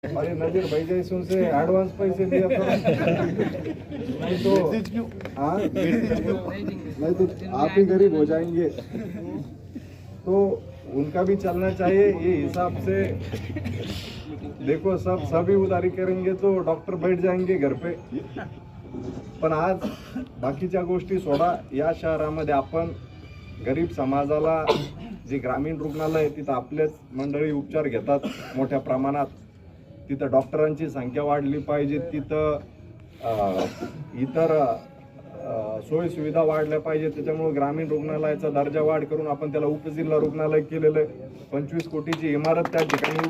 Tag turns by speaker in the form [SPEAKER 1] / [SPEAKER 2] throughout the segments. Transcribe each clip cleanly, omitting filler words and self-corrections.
[SPEAKER 1] अरे नजीर भाई जैसों से एडवांस पैसे दिया करो। नहीं तो हाँ नहीं तो आप ही गरीब हो जाएंगे। तो उनका भी चलना चाहिए ये हिसाब से। देखो सभी उधारी करेंगे तो डॉक्टर बैठ जाएंगे घर पे। पण आज बाकीच्या गोष्टी सोडा, या शहरामध्ये आपण गरीब समाजाला जी ग्रामीण रुग्णालय आहे तिथं आपलेच मंडळी उपचार घेतात मोठ्या प्रमाणात। तिथं डॉक्टरांची संख्या वाढली पाहिजे, तिथं इतर सोयी सुविधा वाढल्या पाहिजे। त्याच्यामुळे ग्रामीण रुग्णालयाचा दर्जा वाढ करून आपण त्याला उपजिल्हा रुग्णालय केलेलं आहे। 25 कोटीची इमारत त्या ठिकाणी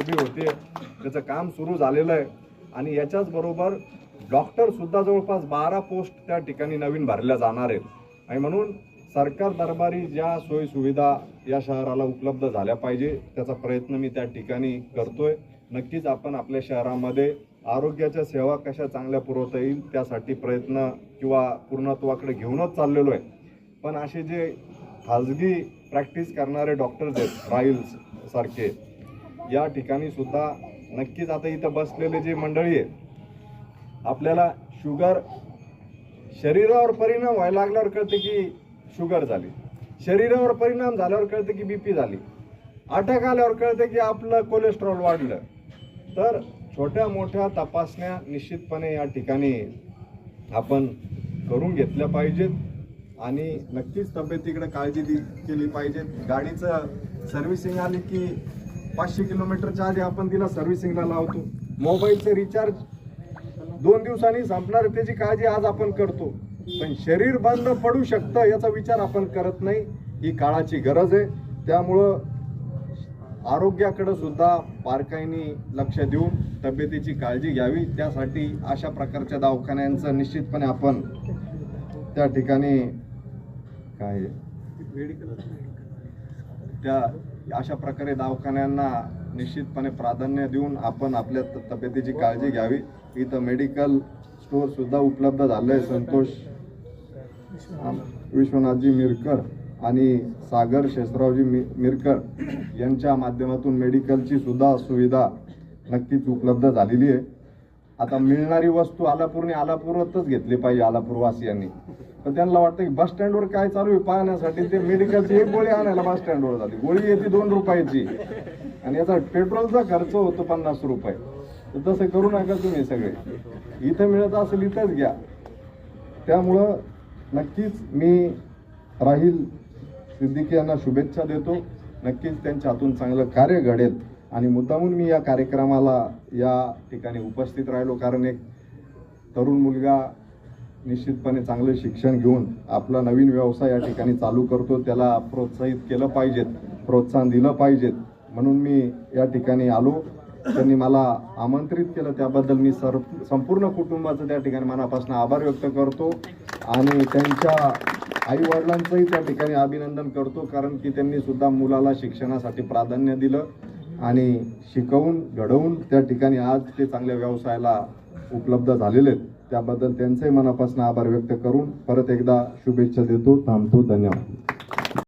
[SPEAKER 1] उभी होते, त्याचं काम सुरू झालेलं आहे। आणि याच्याच बरोबर डॉक्टर सुद्धा जवळपास 12 पोस्ट त्या ठिकाणी नवीन भरल्या जाणार आहेत। आणि म्हणून सरकार दरबारी ज्या सोयी सुविधा या शहराला उपलब्ध झाल्या पाहिजे त्याचा प्रयत्न मी त्या ठिकाणी करतोय। नक्कीच आपण आपल्या शहरामध्ये आरोग्याच्या सेवा कशा चांगल्या पुरवता येईल त्यासाठी प्रयत्न किंवा पूर्णत्वाकडे घेऊनच चाललेलो आहे। पण असे जे खाजगी प्रॅक्टिस करणारे डॉक्टर्स आहेत राहिल्स सारखे, या ठिकाणी सुद्धा नक्कीच आता इथं बसलेले जे मंडळी आहे, आपल्याला शुगर शरीरावर परिणाम व्हायला लागल्यावर कळते की शुगर झाली, शरीरावर परिणाम झाल्यावर कळते की बीपी झाली, अटॅक आल्यावर कळते की आपलं कोलेस्ट्रॉल वाढलं। तर छोट्या मोठ्या तपासण्या निश्चितपणे या ठिकाणी आपण करून घेतल्या पाहिजेत आणि नक्कीच तब्येतीकडे काळजी केली पाहिजे। गाडीचं सर्व्हिसिंग आली की 500 किलोमीटरच्या आधी आपण तिला सर्व्हिसिंगला लावतो। मोबाईलचे रिचार्ज 2 दिवसांनी संपणार त्याची काळजी आज आपण करतो, पण शरीर बंद पडू शकतं याचा विचार आपण करत नाही। ही काळाची गरज आहे, त्यामुळं आरोग्याकडे सुद्धा बारकाईने लक्ष देऊन तब्येतीची काळजी घ्यावी। त्यासाठी अशा प्रकारच्या दवाखान्यांचं निश्चितपणे आपण त्या ठिकाणी त्या अशा प्रकारे दवाखान्यांना निश्चितपणे प्राधान्य देऊन आपण आपल्या तब्येतीची काळजी घ्यावी। इथं मेडिकल स्टोअर सुद्धा उपलब्ध झालंय। संतोष विश्वनाथजी मिरकर आणि सागर शेषरावजी मिरकर यांच्या माध्यमातून मेडिकलची सुद्धा सुविधा नक्कीच उपलब्ध झालेली आहे। आता मिळणारी वस्तू आलापूरतच घेतली पाहिजे आलापूरवासियांनी। पण त्यांना वाटतं की बस स्टँडवर काय चालू आहे पाहण्यासाठी ते मेडिकलची एक गोळी आणायला बस स्टँडवर जाते। गोळी येते 2 रुपयाची आणि याचा पेट्रोलचा खर्च होतो 50 रुपये। तर तसं करू नका तुम्ही सगळे, इथं मिळत असेल इथंच घ्या। त्यामुळं नक्कीच मी राहील सिद्दीकी यांना शुभेच्छा देतो। नक्कीच त्यांच्या हातून चांगलं कार्य घडेल आणि मुद्दामून मी या कार्यक्रमाला या ठिकाणी उपस्थित राहिलो, कारण एक तरुण मुलगा निश्चितपणे चांगलं शिक्षण घेऊन आपला नवीन व्यवसाय या ठिकाणी चालू करतो, त्याला प्रोत्साहित केलं पाहिजेत, प्रोत्साहन दिलं पाहिजेत म्हणून मी या ठिकाणी आलो। त्यांनी मला आमंत्रित केलं त्याबद्दल मी संपूर्ण कुटुंबाचं त्या ठिकाणी मनापासून आभार व्यक्त करतो आणि त्यांच्या आई वडिलांचंही त्या ठिकाणी अभिनंदन करतो, कारण की त्यांनी सुद्धा मुलाला शिक्षणासाठी प्राधान्य दिलं आणि शिकवून घडवून त्या ठिकाणी आज ते चांगल्या व्यवसायाला उपलब्ध झालेले आहेत। त्याबद्दल त्यांचंही मनापासून आभार व्यक्त करून परत एकदा शुभेच्छा देतो, थांबतो। धन्यवाद।